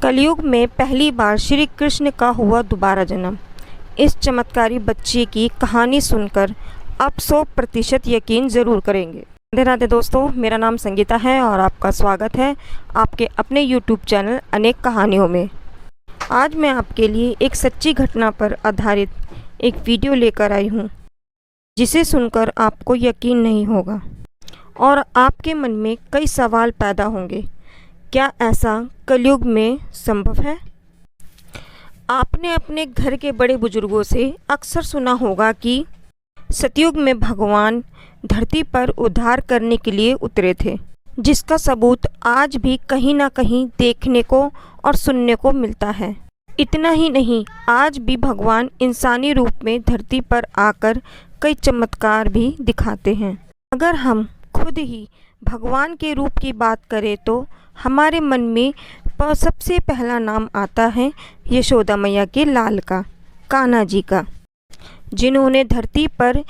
कलयुग में पहली बार श्री कृष्ण का हुआ दोबारा जन्म। इस चमत्कारी बच्चे की कहानी सुनकर आप 100% यकीन ज़रूर करेंगे। राधे राधे दोस्तों, मेरा नाम संगीता है और आपका स्वागत है आपके अपने YouTube चैनल अनेक कहानियों में। आज मैं आपके लिए एक सच्ची घटना पर आधारित एक वीडियो लेकर आई हूँ, जिसे सुनकर आपको यकीन नहीं होगा और आपके मन में कई सवाल पैदा होंगे। क्या ऐसा कलयुग में संभव है? आपने अपने घर के बड़े बुजुर्गों से अक्सर सुना होगा कि सतयुग में भगवान धरती पर उद्धार करने के लिए उतरे थे, जिसका सबूत आज भी कहीं ना कहीं देखने को और सुनने को मिलता है। इतना ही नहीं, आज भी भगवान इंसानी रूप में धरती पर आकर कई चमत्कार भी दिखाते हैं। अगर हम खुद ही भगवान के रूप की बात करें तो हमारे मन में सबसे पहला नाम आता है यशोदा मैया के लाल का, कान्हा जी का, जिन्होंने धरती पर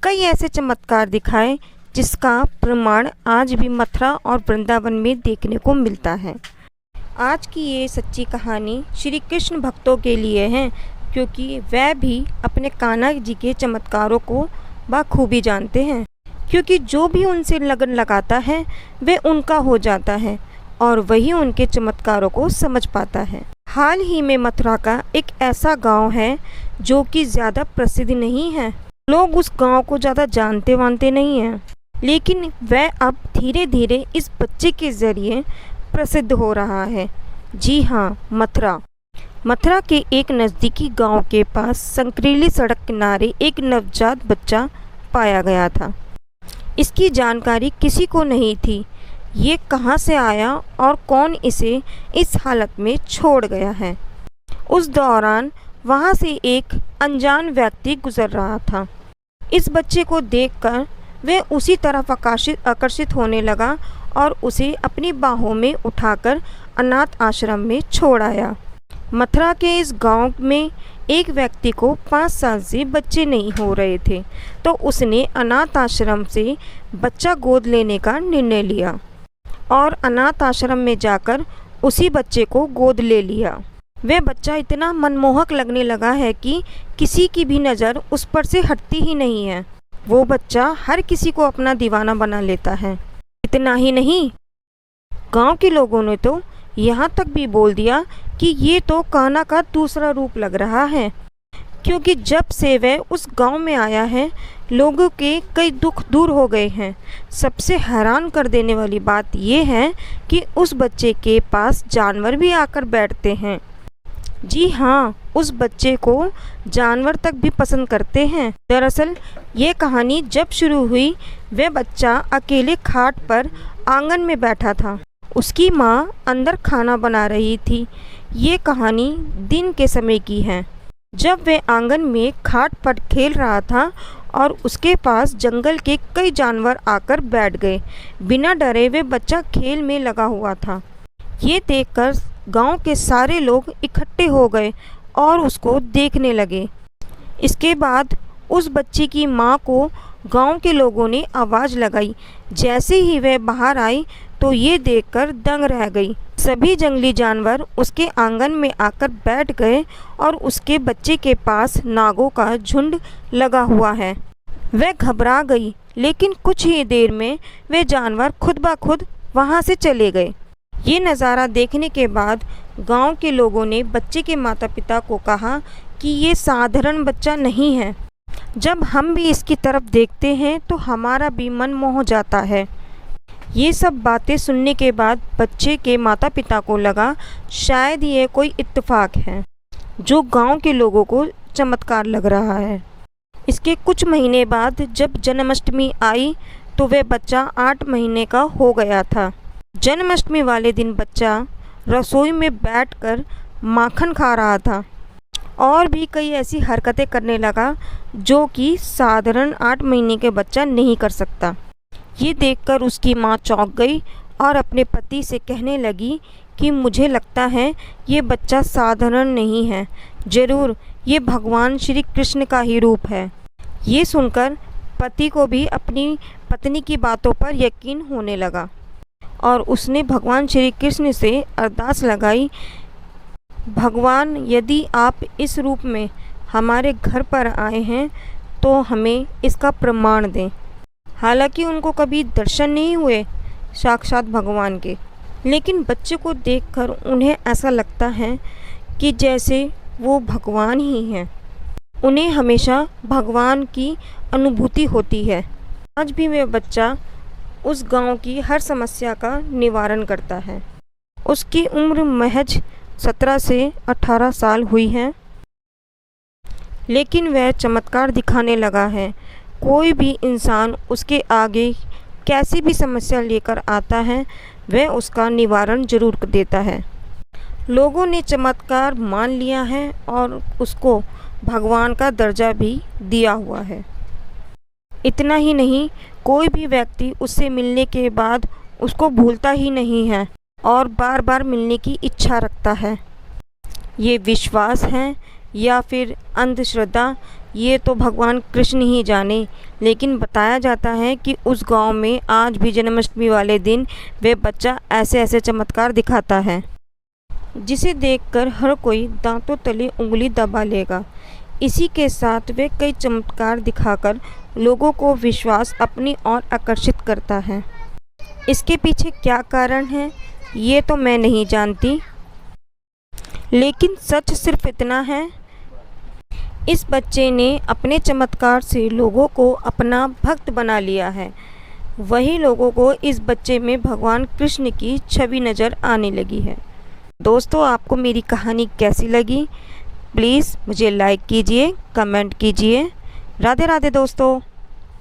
कई ऐसे चमत्कार दिखाए जिसका प्रमाण आज भी मथुरा और वृंदावन में देखने को मिलता है। आज की ये सच्ची कहानी श्री कृष्ण भक्तों के लिए है, क्योंकि वह भी अपने कान्हा जी के चमत्कारों को बखूबी जानते हैं। क्योंकि जो भी उनसे लगन लगाता है वह उनका हो जाता है और वही उनके चमत्कारों को समझ पाता है। हाल ही में मथुरा का एक ऐसा गांव है जो कि ज़्यादा प्रसिद्ध नहीं है। लोग उस गांव को ज़्यादा जानते वानते नहीं हैं, लेकिन वह अब धीरे धीरे इस बच्चे के ज़रिए प्रसिद्ध हो रहा है। जी हाँ, मथुरा के एक नज़दीकी गांव के पास संकरीली सड़क किनारे एक नवजात बच्चा पाया गया था। इसकी जानकारी किसी को नहीं थी। ये कहाँ से आया और कौन इसे इस हालत में छोड़ गया है। उस दौरान वहाँ से एक अनजान व्यक्ति गुजर रहा था। इस बच्चे को देखकर वह उसी तरफ आकर्षित होने लगा और उसे अपनी बाहों में उठाकर अनाथ आश्रम में छोड़ आया। मथुरा के इस गांव में एक व्यक्ति को 5 साल से बच्चे नहीं हो रहे थे, तो उसने अनाथ आश्रम से बच्चा गोद लेने का निर्णय लिया और अनाथ आश्रम में जाकर उसी बच्चे को गोद ले लिया। वह बच्चा इतना मनमोहक लगने लगा है कि किसी की भी नज़र उस पर से हटती ही नहीं है। वो बच्चा हर किसी को अपना दीवाना बना लेता है। इतना ही नहीं, गांव के लोगों ने तो यहाँ तक भी बोल दिया कि ये तो कान्हा का दूसरा रूप लग रहा है, क्योंकि जब से वह उस गांव में आया है लोगों के कई दुख दूर हो गए हैं। सबसे हैरान कर देने वाली बात यह है कि उस बच्चे के पास जानवर भी आकर बैठते हैं। जी हाँ, उस बच्चे को जानवर तक भी पसंद करते हैं। दरअसल ये कहानी जब शुरू हुई, वह बच्चा अकेले खाट पर आंगन में बैठा था। उसकी माँ अंदर खाना बना रही थी। ये कहानी दिन के समय की है, जब वह आंगन में खाट पर खेल रहा था और उसके पास जंगल के कई जानवर आकर बैठ गए। बिना डरे वह बच्चा खेल में लगा हुआ था। ये देखकर गांव के सारे लोग इकट्ठे हो गए और उसको देखने लगे। इसके बाद उस बच्चे की माँ को गांव के लोगों ने आवाज़ लगाई। जैसे ही वह बाहर आई तो ये देखकर दंग रह गई। सभी जंगली जानवर उसके आंगन में आकर बैठ गए और उसके बच्चे के पास नागों का झुंड लगा हुआ है। वह घबरा गई, लेकिन कुछ ही देर में वे जानवर खुद ब खुद वहाँ से चले गए। ये नज़ारा देखने के बाद गांव के लोगों ने बच्चे के माता पिता को कहा कि ये साधारण बच्चा नहीं है। जब हम भी इसकी तरफ देखते हैं तो हमारा भी मन मोह जाता है। ये सब बातें सुनने के बाद बच्चे के माता पिता को लगा शायद ये कोई इत्तेफाक है जो गांव के लोगों को चमत्कार लग रहा है। इसके कुछ महीने बाद जब जन्माष्टमी आई तो वह बच्चा 8 महीने का हो गया था। जन्माष्टमी वाले दिन बच्चा रसोई में बैठकर माखन खा रहा था और भी कई ऐसी हरकतें करने लगा जो कि साधारण 8 महीने के बच्चा नहीं कर सकता। ये देखकर उसकी माँ चौंक गई और अपने पति से कहने लगी कि मुझे लगता है ये बच्चा साधारण नहीं है, ज़रूर ये भगवान श्री कृष्ण का ही रूप है। ये सुनकर पति को भी अपनी पत्नी की बातों पर यकीन होने लगा और उसने भगवान श्री कृष्ण से अरदास लगाई भगवान यदि आप इस रूप में हमारे घर पर आए हैं तो हमें इसका प्रमाण दें। हालांकि उनको कभी दर्शन नहीं हुए साक्षात भगवान के, लेकिन बच्चे को देखकर उन्हें ऐसा लगता है कि जैसे वो भगवान ही हैं। उन्हें हमेशा भगवान की अनुभूति होती है। आज भी वह बच्चा उस गांव की हर समस्या का निवारण करता है। उसकी उम्र महज 17 से 18 साल हुई है, लेकिन वह चमत्कार दिखाने लगा है। कोई भी इंसान उसके आगे कैसी भी समस्या लेकर आता है, वह उसका निवारण जरूर देता है। लोगों ने चमत्कार मान लिया है और उसको भगवान का दर्जा भी दिया हुआ है। इतना ही नहीं, कोई भी व्यक्ति उससे मिलने के बाद उसको भूलता ही नहीं है और बार बार मिलने की इच्छा रखता है। ये विश्वास है या फिर अंधश्रद्धा, ये तो भगवान कृष्ण ही जाने, लेकिन बताया जाता है कि उस गांव में आज भी जन्माष्टमी वाले दिन वह बच्चा ऐसे ऐसे चमत्कार दिखाता है, जिसे देखकर हर कोई दांतों तले उंगली दबा लेगा। इसी के साथ वे कई चमत्कार दिखाकर लोगों को विश्वास अपनी ओर आकर्षित करता है। इसके पीछे क्या कारण है ये तो मैं नहीं जानती, लेकिन सच सिर्फ इतना है, इस बच्चे ने अपने चमत्कार से लोगों को अपना भक्त बना लिया है। वही लोगों को इस बच्चे में भगवान कृष्ण की छवि नज़र आने लगी है। दोस्तों, आपको मेरी कहानी कैसी लगी? प्लीज़ मुझे लाइक कीजिए, कमेंट कीजिए। राधे राधे दोस्तों।